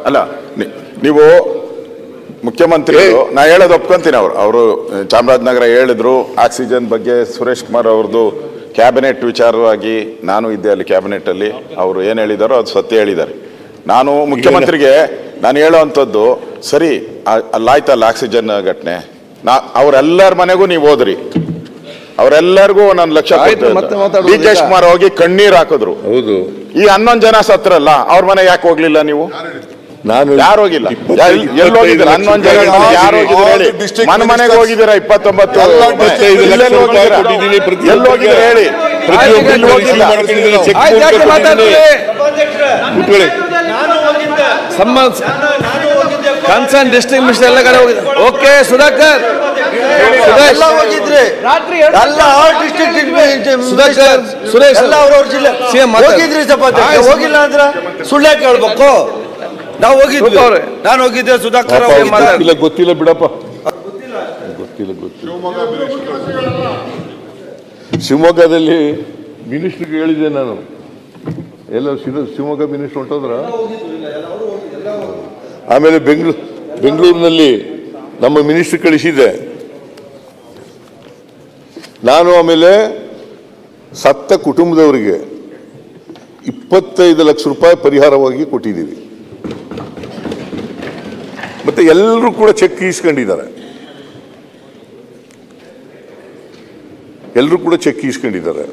ಅಲ್ಲ ನೀವು ಮುಖ್ಯಮಂತ್ರಿಗಳು ನಾ ಹೇಳೋದು ಒಪ್ಕೊಂತೀನಿ. ಅವರು ಚಾಮರಾಜನಗರ ಹೇಳಿದ್ರು ಆಕ್ಸಿಜನ್ ಬಗ್ಗೆ ಸುರೇಶ್ ಕುಮಾರ್ ಅವ್ರದ್ದು ಕ್ಯಾಬಿನೆಟ್ ವಿಚಾರವಾಗಿ ನಾನು ಇದ್ದೆ ಅಲ್ಲಿ ಕ್ಯಾಬಿನೆಟ್ ಅಲ್ಲಿ. ಅವರು ಏನು ಹೇಳಿದಾರೋ ಅದು ಸತ್ಯ ಹೇಳಿದ್ದಾರೆ. ನಾನು ಮುಖ್ಯಮಂತ್ರಿಗೆ ನಾನು ಹೇಳೋವಂಥದ್ದು ಸರಿ ಅಲ್ಲಾಯ್ತಲ್ಲ ಆಕ್ಸಿಜನ್ ಘಟನೆ, ಅವರೆಲ್ಲರ ಮನೆಗೂ ನೀವು ಹೋದ್ರಿ, ಅವರೆಲ್ಲರಿಗೂ 1 ಲಕ್ಷ ಡಿ ಕೆ ಕುಮಾರ್ ಹೋಗಿ ಕಣ್ಣೀರ್ ಹಾಕಿದ್ರು. ಹೌದು, ಈ 11 ಜನ ಸತ್ರಲ್ಲ, ಅವ್ರ ಮನೆ ಯಾಕೆ ಹೋಗ್ಲಿಲ್ಲ ನೀವು? ನಾನು ಯಾರು ಹೋಗಿಲ್ಲ? ಎಲ್ಲಿ ಹೋಗಿದ್ದೀರಾ? 11 ಜನ ಯಾರು ಹೋಗಿದ್ದೀರಾ? ಮನೆಗೆ ಹೋಗಿದ್ದೀರಾ? 29 ಎಲ್ಲಿ ಹೋಗಿದ್ದೀರಾ ಹೇಳಿ? ಕನ್ಸರ್ನ್ ಡಿಸ್ಟ್ರಿಕ್ಟ್ ಮಿನಿಸ್ಟರ್ ಎಲ್ಲ ಕಡೆ ಹೋಗಿದ್ದಾರೆ. ಓಕೆ ಸುಧಾಕರ್ ಎಲ್ಲ ಹೋಗಿದ್ರಿ, ಎಲ್ಲ ಸುಧಾಕರ್ ಸುರೇಶ್ ಎಲ್ಲ ಅವ್ರವ್ರ ಜಿಲ್ಲೆ ಹೋಗಿದ್ರಿ. ಹೋಗಿಲ್ಲ ಅಂದ್ರೆ ಸುಳ್ಳೆ ಕೇಳ್ಬೇಕು. ನಾವು ಹೋಗಿದ್ವಿ, ನಾನು ಹೋಗಿದ್ದೆ, ಸುಧಾಕರ್ ಗೊತ್ತಿಲ್ಲ ಬಿಡಪ್ಪ, ಗೊತ್ತಿಲ್ಲ. ಶಿವಮೊಗ್ಗದಲ್ಲಿ ಮಿನಿಸ್ಟ್ರಿಗೆ ಹೇಳಿದೆ ನಾನು, ಎಲ್ಲ ಶಿವಮೊಗ್ಗ ಮಿನಿಸ್ಟರ್ ಹೊಂಟೋದ್ರ. ಆಮೇಲೆ ಬೆಂಗಳೂರಿನಲ್ಲಿ ನಮ್ಮ ಮಿನಿಸ್ಟರ್ ಕಳಿಸಿದ್ದೆ ನಾನು. ಆಮೇಲೆ ಸತ್ತ ಕುಟುಂಬದವರಿಗೆ 25 ಲಕ್ಷ ರೂಪಾಯಿ ಪರಿಹಾರವಾಗಿ ಕೊಟ್ಟಿದ್ದೀವಿ. ಮತ್ತೆ ಎಲ್ಲರೂ ಕೂಡ ಚೆಕ್ ಇಸ್ಕೊಂಡಿದ್ದಾರೆ, ಎಲ್ಲರೂ ಕೂಡ ಚೆಕ್ ಇಸ್ಕೊಂಡಿದ್ದಾರೆ.